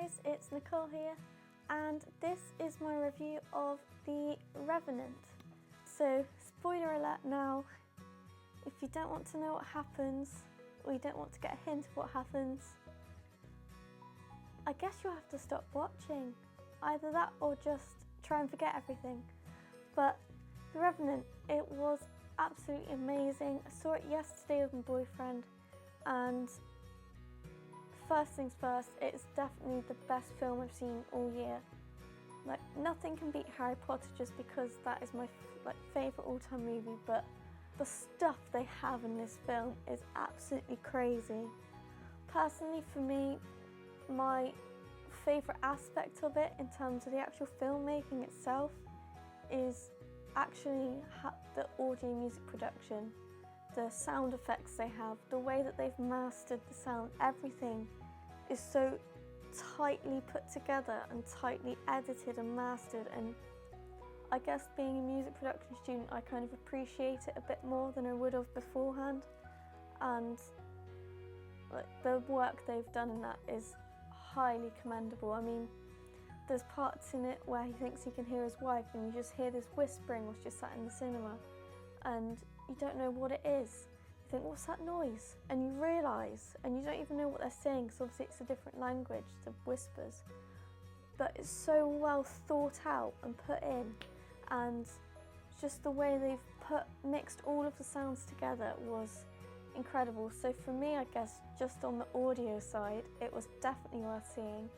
guys, it's Nicole here, and this is my review of The Revenant. So, spoiler alert now, if you don't want to know what happens, or you don't want to get a hint of what happens, I guess you'll have to stop watching. Either that or just try and forget everything. But The Revenant, it was absolutely amazing. I saw it yesterday with my boyfriend, and first things first, it's definitely the best film I've seen all year. Like, nothing can beat Harry Potter just because that is my favourite all-time movie, but the stuff they have in this film is absolutely crazy. Personally, for me, my favourite aspect of it in terms of the actual filmmaking itself is actually the audio music production, the sound effects they have, the way that they've mastered the sound, everything is so tightly put together and tightly edited and mastered, and I guess being a music production student I kind of appreciate it a bit more than I would have beforehand, and the work they've done in that is highly commendable. I mean, there's parts in it where he thinks he can hear his wife and you just hear this whispering whilst you're sat in the cinema and you don't know what it is. You think, what's that noise? And you realise, and you don't even know what they're saying because obviously it's a different language, the whispers. But it's so well thought out and put in, and just the way they've mixed all of the sounds together was incredible. So for me, I guess, just on the audio side, it was definitely worth seeing.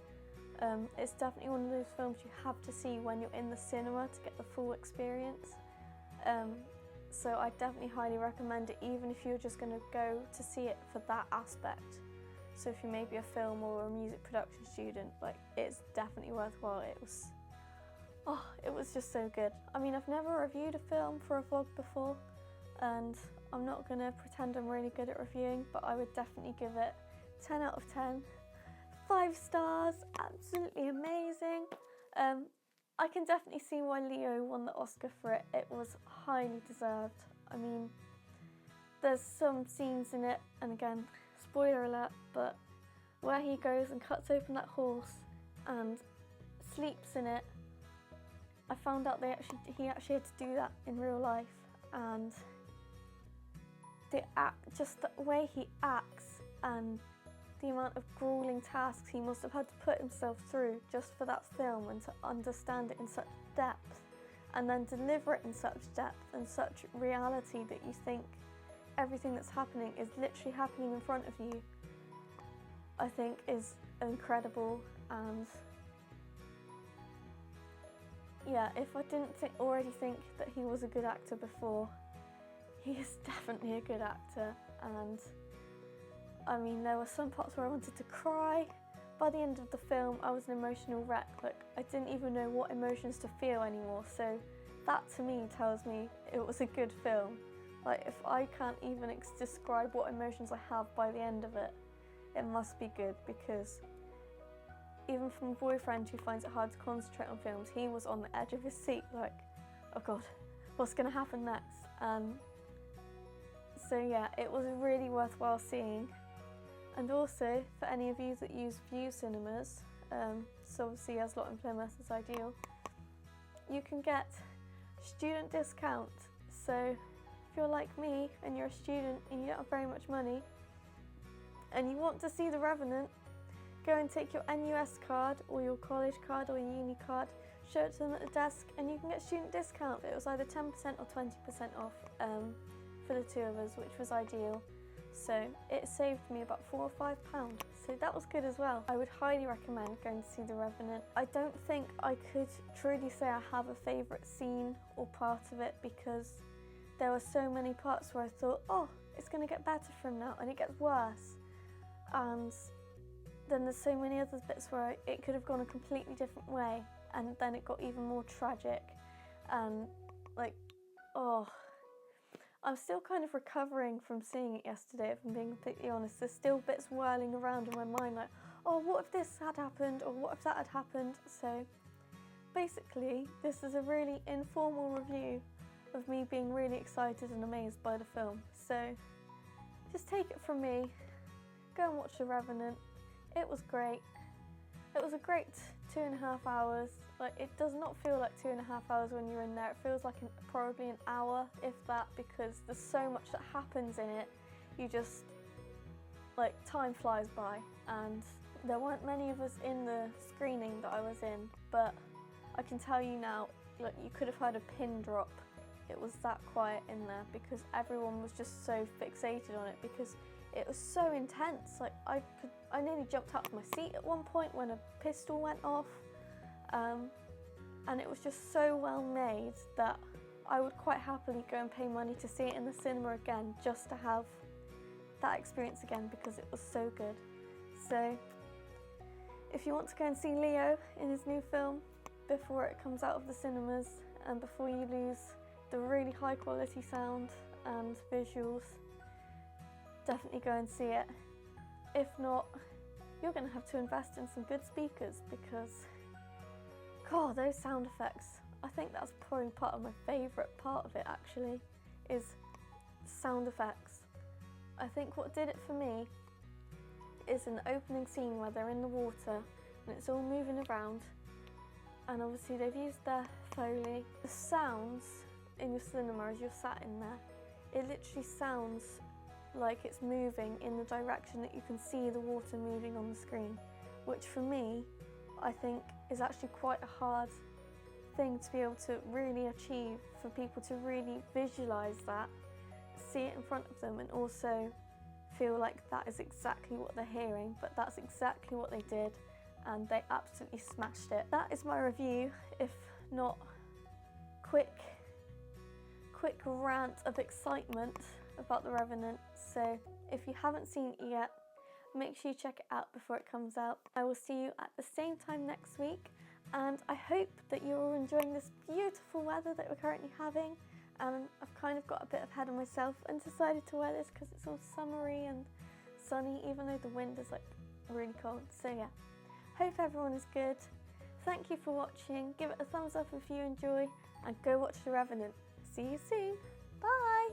It's definitely one of those films you have to see when you're in the cinema to get the full experience. So I definitely highly recommend it, even if you're just going to go to see it for that aspect. So if you may be a film or a music production student, it's definitely worthwhile. It was just so good. I mean, I've never reviewed a film for a vlog before, and I'm not going to pretend I'm really good at reviewing, but I would definitely give it 10 out of 10. 5 stars, absolutely amazing. I can definitely see why Leo won the Oscar for it. It was highly deserved. I mean, there's some scenes in it, and again, spoiler alert, but where he goes and cuts open that horse and sleeps in it. I found out he actually had to do that in real life, and just the way he acts and the amount of grueling tasks he must have had to put himself through just for that film, and to understand it in such depth and then deliver it in such depth and such reality that you think everything that's happening is literally happening in front of you, I think is incredible. And yeah, if I didn't already think that he was a good actor before, he is definitely a good actor. And I mean, there were some parts where I wanted to cry. By the end of the film, I was an emotional wreck. I didn't even know what emotions to feel anymore. So that to me tells me it was a good film. If I can't even describe what emotions I have by the end of it, it must be good, because even for my boyfriend who finds it hard to concentrate on films, he was on the edge of his seat oh God, what's going to happen next? So yeah, it was really worthwhile seeing. And also, for any of you that use View cinemas, so obviously Aslot in Plymouth is ideal, you can get student discount. So if you're like me and you're a student and you don't have very much money and you want to see The Revenant, go and take your NUS card or your college card or your uni card, show it to them at the desk, and you can get student discount. It was either 10% or 20% off for the two of us, which was ideal. So it saved me about £4 or £5, so that was good as well. I would highly recommend going to see The Revenant. I don't think I could truly say I have a favourite scene or part of it, because there were so many parts where I thought, oh, it's going to get better from now, and it gets worse. And then there's so many other bits where it could have gone a completely different way, and then it got even more tragic. And I'm still kind of recovering from seeing it yesterday, if I'm being completely honest. There's still bits whirling around in my mind oh, what if this had happened, or what if that had happened? So basically, this is a really informal review of me being really excited and amazed by the film. So just take it from me, go and watch The Revenant. It was great. It was a great 2.5 hours. Like, it does not feel like 2.5 hours when you're in there. It feels like probably an hour, if that, because there's so much that happens in it. You just, like, time flies by. And there weren't many of us in the screening that I was in, but I can tell you now, like, you could have heard a pin drop. It was that quiet in there because everyone was just so fixated on it, because it was so intense. Like, I nearly jumped out of my seat at one point when a pistol went off, and it was just so well made that I would quite happily go and pay money to see it in the cinema again, just to have that experience again, because it was so good. So if you want to go and see Leo in his new film before it comes out of the cinemas and before you lose the really high quality sound and visuals, definitely go and see it. If not, you're going to have to invest in some good speakers, because God, those sound effects, I think that's probably part of my favourite part of it actually, is sound effects. I think what did it for me is an opening scene where they're in the water and it's all moving around, and obviously they've used their Foley. The sounds in your cinema as you're sat in there, it literally sounds like it's moving in the direction that you can see the water moving on the screen, which for me, I think is actually quite a hard thing to be able to really achieve, for people to really visualise that, see it in front of them, and also feel like that is exactly what they're hearing. But that's exactly what they did, and they absolutely smashed it. That is my review, if not quick rant of excitement about The Revenant. So if you haven't seen it yet, make sure you check it out before it comes out. I will see you at the same time next week, and I hope that you're all enjoying this beautiful weather that we're currently having. I've kind of got a bit ahead of myself and decided to wear this because it's all summery and sunny, even though the wind is like really cold. So yeah, hope everyone is good. Thank you for watching. Give it a thumbs up if you enjoy, and go watch The Revenant. See you soon. Bye.